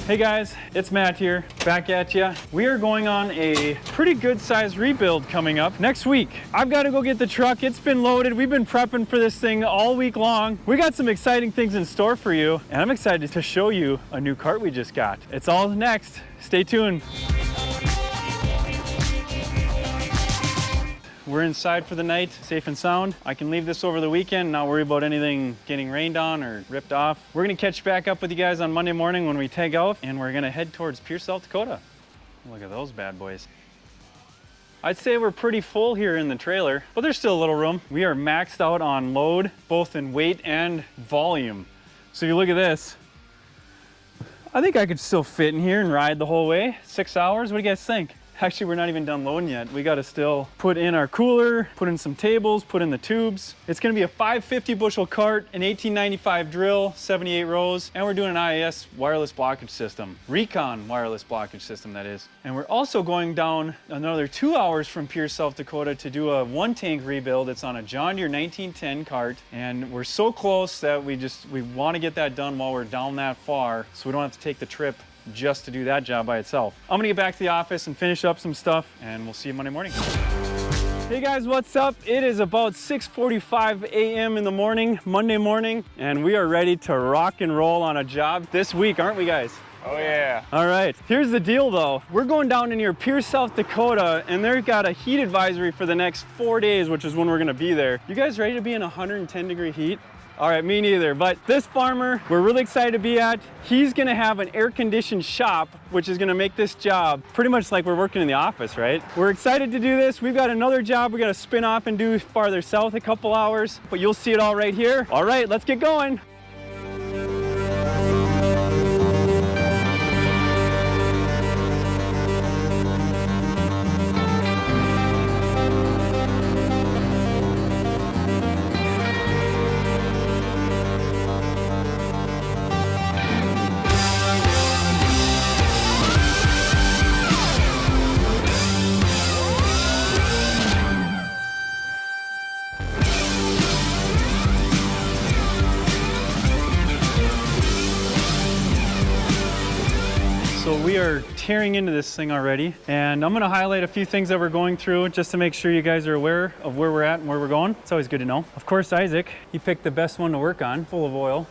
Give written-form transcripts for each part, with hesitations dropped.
Hey guys, it's Matt here, back at ya. We are going on a pretty good sized rebuild coming up next week. I've got to go get the truck. It's been loaded. We've been prepping for this thing all week long. We got some exciting things in store for you, and I'm excited to show you a new cart we just got. It's all next. Stay tuned. We're inside for the night, safe and sound. I can leave this over the weekend, not worry about anything getting rained on or ripped off. We're gonna catch back up with you guys on Monday morning when we tag out, and we're gonna head towards Pierce, South Dakota. Look at those bad boys. I'd say we're pretty full here in the trailer, but there's still a little room. We are maxed out on load, both in weight and volume. So you look at this, I think I could still fit in here and ride the whole way. 6 hours, what do you guys think? Actually, we're not even done loading yet. We got to still put in our cooler, put in some tables, put in the tubes. It's going to be a 550 bushel cart, an 1895 drill, 78 rows, and we're doing an IAS wireless blockage system. Recon wireless blockage system, that is. And we're also going down another 2 hours from Pierce, South Dakota to do a 1-tank rebuild. It's on a John Deere 1910 cart, and we're so close that we want to get that done while we're down that far, so we don't have to take the trip just to do that job by itself. I'm gonna get back to the office and finish up some stuff, and we'll see you Monday morning. Hey guys, what's up? It is about 6:45 a.m. in the morning, Monday morning, and we are ready to rock and roll on a job this week, aren't we guys? Oh yeah. All right, here's the deal though. We're going down to near Pierce, South Dakota, and they've got a heat advisory for the next 4 days, which is when we're gonna be there. You guys ready to be in 110-degree heat? All right, me neither, but this farmer we're really excited to be at, he's gonna have an air-conditioned shop, which is gonna make this job pretty much like we're working in the office, right? We're excited to do this. We've got another job we gotta spin off and do farther south a couple hours, but you'll see it all right here. All right, let's get going. So we are tearing into this thing already, and I'm gonna highlight a few things that we're going through just to make sure you guys are aware of where we're at and where we're going. It's always good to know. Of course, Isaac, he picked the best one to work on, full of oil.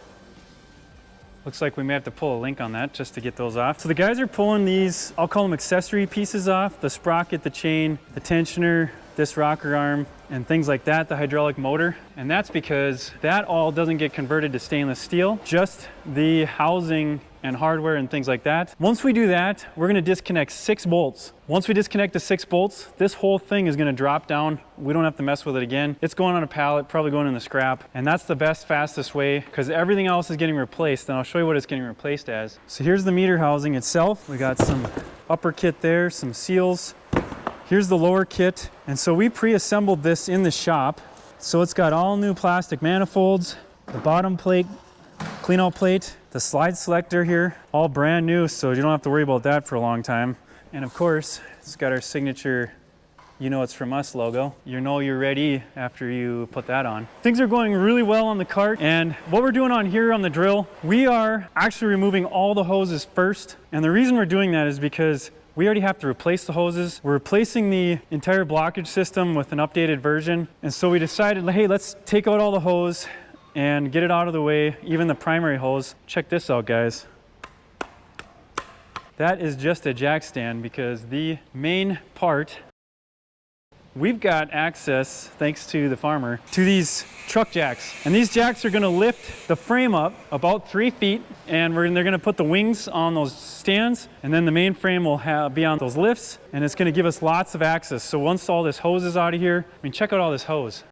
Looks like we may have to pull a link on that just to get those off. So the guys are pulling these, I'll call them accessory pieces off, the sprocket, the chain, the tensioner, this rocker arm, and things like that, the hydraulic motor. And that's because that all doesn't get converted to stainless steel, just the housing and hardware and things like that. Once we do that, we're gonna disconnect 6 bolts. Once we disconnect the 6 bolts, this whole thing is gonna drop down. We don't have to mess with it again. It's going on a pallet, probably going in the scrap. And that's the best, fastest way, because everything else is getting replaced, and I'll show you what it's getting replaced as. So here's the meter housing itself. We got some upper kit there, some seals. Here's the lower kit. And so we pre-assembled this in the shop. So it's got all new plastic manifolds, the bottom plate, clean out plate, the slide selector here, all brand new, so you don't have to worry about that for a long time. And of course, it's got our signature, you know it's from us logo. You know you're ready after you put that on. Things are going really well on the cart, and what we're doing on here on the drill, we are actually removing all the hoses first. And the reason we're doing that is because we already have to replace the hoses. We're replacing the entire blockage system with an updated version. And so we decided, hey, let's take out all the hose and get it out of the way, even the primary hose. Check this out, guys. That is just a jack stand, because the main part, we've got access, thanks to the farmer, to these truck jacks. And these jacks are gonna lift the frame up about 3 feet, and they're gonna put the wings on those stands, and then the main frame will be on those lifts, and it's gonna give us lots of access. So once all this hose is out of here, I mean, check out all this hose.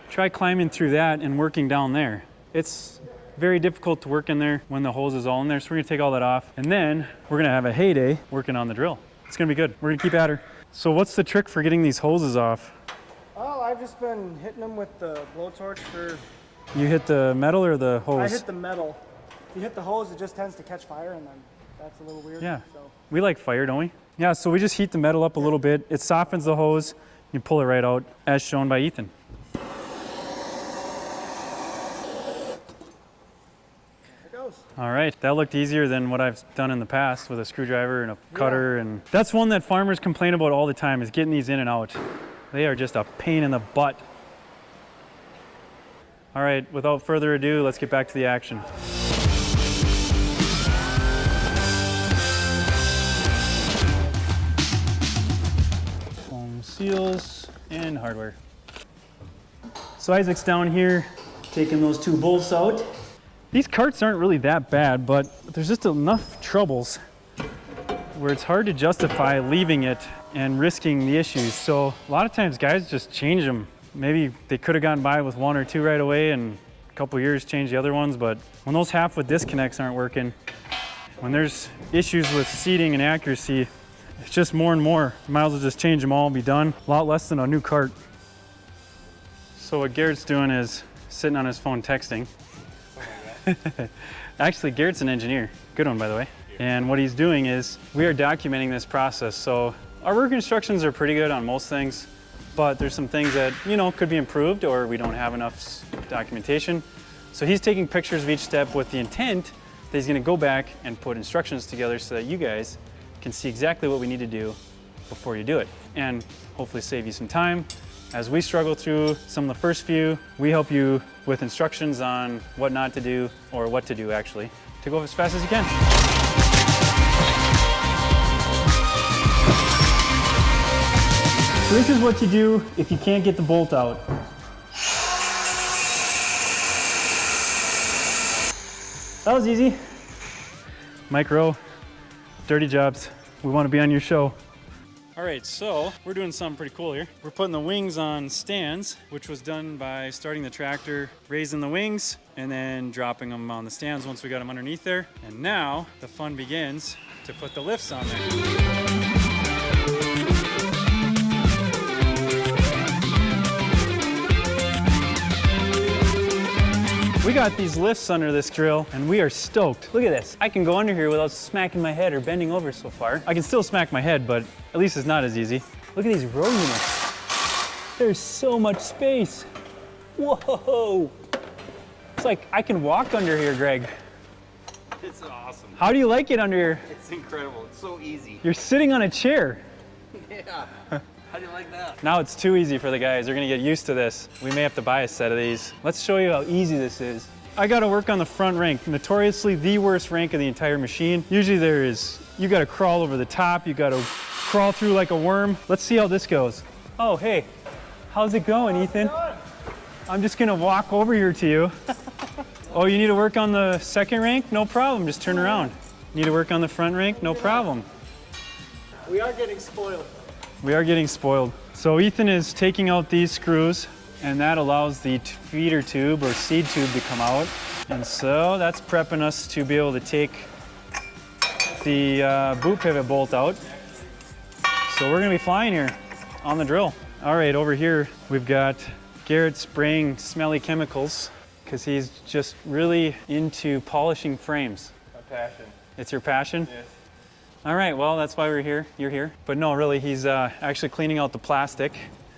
Try climbing through that and working down there. It's very difficult to work in there when the hose is all in there, so we're gonna take all that off, and then we're gonna have a heyday working on the drill. It's gonna be good. We're gonna keep at her. So what's the trick for getting these hoses off? Oh, I've just been hitting them with the blowtorch for... You hit the metal or the hose? I hit the metal. If you hit the hose, it just tends to catch fire, and then that's a little weird. Yeah, so. We like fire, don't we? Yeah, so we just heat the metal up a little bit. It softens the hose. You pull it right out, as shown by Ethan. All right, that looked easier than what I've done in the past with a screwdriver and a cutter. And that's one that farmers complain about all the time, is getting these in and out. They are just a pain in the butt. All right, without further ado, let's get back to the action. Foam seals and hardware. So Isaac's down here taking those 2 bolts out. These carts aren't really that bad, but there's just enough troubles where it's hard to justify leaving it and risking the issues. So a lot of times guys just change them. Maybe they could have gotten by with 1 or 2 right away and a couple years change the other ones, but when those half with disconnects aren't working, when there's issues with seating and accuracy, it's just more and more. You might as well just change them all and be done. A lot less than a new cart. So what Garrett's doing is sitting on his phone texting. Actually, Garrett's an engineer. Good one, by the way. And what he's doing is we are documenting this process. So our work instructions are pretty good on most things, but there's some things that, you know, could be improved or we don't have enough documentation. So he's taking pictures of each step with the intent that he's going to go back and put instructions together so that you guys can see exactly what we need to do before you do it, and hopefully save you some time. As we struggle through some of the first few, we help you with instructions on what not to do, or what to do actually, to go as fast as you can. So this is what you do if you can't get the bolt out. That was easy. Micro, dirty jobs. We want to be on your show. All right, so we're doing something pretty cool here. We're putting the wings on stands, which was done by starting the tractor, raising the wings, and then dropping them on the stands once we got them underneath there. And now the fun begins to put the lifts on there. We got these lifts under this drill and we are stoked. Look at this. I can go under here without smacking my head or bending over so far. I can still smack my head, but at least it's not as easy. Look at these row units. There's so much space. Whoa. It's like I can walk under here, Greg. It's awesome. How do you like it under here? It's incredible. It's so easy. You're sitting on a chair. Yeah. How do you like that? Now it's too easy for the guys. They're gonna get used to this. We may have to buy a set of these. Let's show you how easy this is. I gotta work on the front rank, notoriously the worst rank of the entire machine. Usually you gotta crawl over the top, you gotta crawl through like a worm. Let's see how this goes. Oh, hey, how's it going, Ethan? I'm just gonna walk over here to you. Oh, you need to work on the second rank? No problem, just turn around. Need to work on the front rank? No problem. We are getting spoiled. We are getting spoiled. So Ethan is taking out these screws, and that allows the feeder tube or seed tube to come out. And so that's prepping us to be able to take the boot pivot bolt out. So we're gonna be flying here on the drill. All right, over here we've got Garrett spraying smelly chemicals because he's just really into polishing frames. My passion. It's your passion? Yes. All right, well, that's why we're here. You're here. But no, really, he's actually cleaning out the plastic.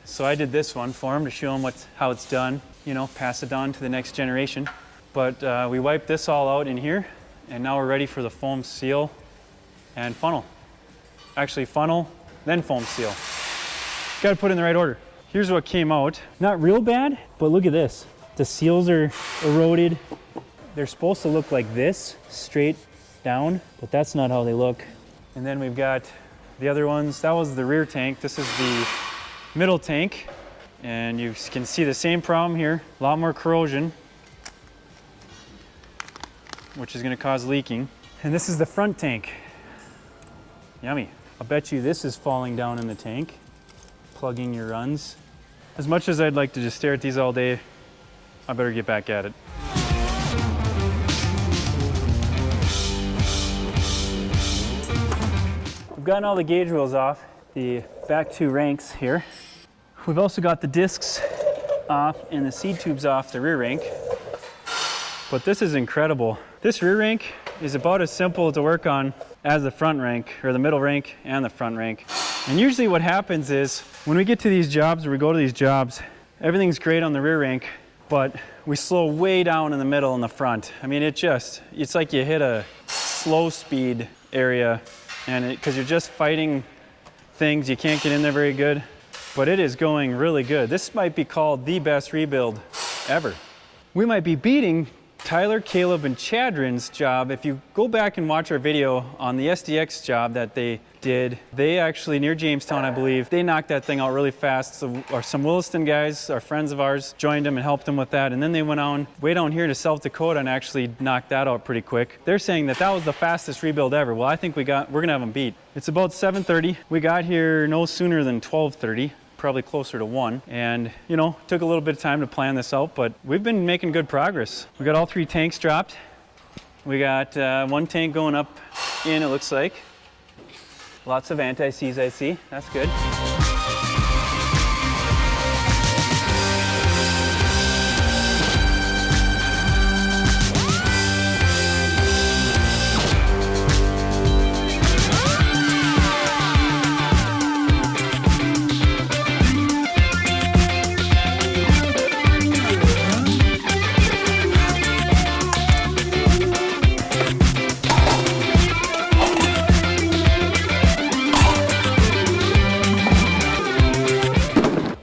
So I did this one for him to show him how it's done, you know, pass it on to the next generation. But we wiped this all out in here, and now we're ready for the foam seal and funnel. Actually, funnel, then foam seal. Got to put it in the right order. Here's what came out. Not real bad, but look at this. The seals are eroded. They're supposed to look like this, straight down, but that's not how they look. And then we've got the other ones. That was the rear tank. This is the middle tank. And you can see the same problem here. A lot more corrosion, which is gonna cause leaking. And this is the front tank. Yummy. I'll bet you this is falling down in the tank, plugging your runs. As much as I'd like to just stare at these all day, I better get back at it. We've gotten all the gauge wheels off the back 2 ranks here. We've also got the discs off and the seed tubes off the rear rank. But this is incredible. This rear rank is about as simple to work on as the front rank, or the middle rank and the front rank. And usually what happens is when we get to these jobs, or we go to these jobs, everything's great on the rear rank, but we slow way down in the middle and the front. I mean, it's like you hit a slow speed area, and because you're just fighting things, you can't get in there very good, but it is going really good. This might be called the best rebuild ever. We might be beating Tyler, Caleb, and Chadron's job. If you go back and watch our video on the SDX job that they did, they actually, near Jamestown, I believe, they knocked that thing out really fast. So some Williston guys, our friends of ours, joined them and helped them with that. And then they went on way down here to South Dakota and actually knocked that out pretty quick. They're saying that that was the fastest rebuild ever. Well, I think we're gonna have them beat. It's about 7:30. We got here no sooner than 12:30. Probably closer to 1, and you know, took a little bit of time to plan this out, but we've been making good progress. We got all 3 tanks dropped. We got 1 tank going up in, it looks like. Lots of anti-seize I see, that's good.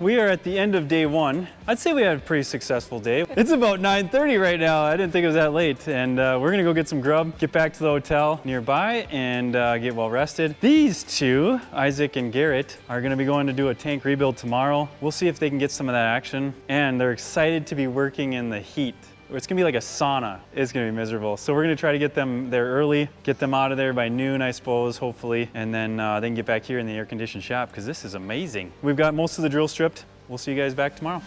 We are at the end of day 1. I'd say we had a pretty successful day. It's about 9:30 right now. I didn't think it was that late. And we're gonna go get some grub, get back to the hotel nearby, and get well rested. These two, Isaac and Garrett, are gonna be going to do a tank rebuild tomorrow. We'll see if they can get some of that action. And they're excited to be working in the heat. It's gonna be like a sauna. It's gonna be miserable. So we're gonna try to get them there early, get them out of there by noon, I suppose, hopefully, and then they can get back here in the air-conditioned shop, because this is amazing. We've got most of the drill stripped. We'll see you guys back tomorrow.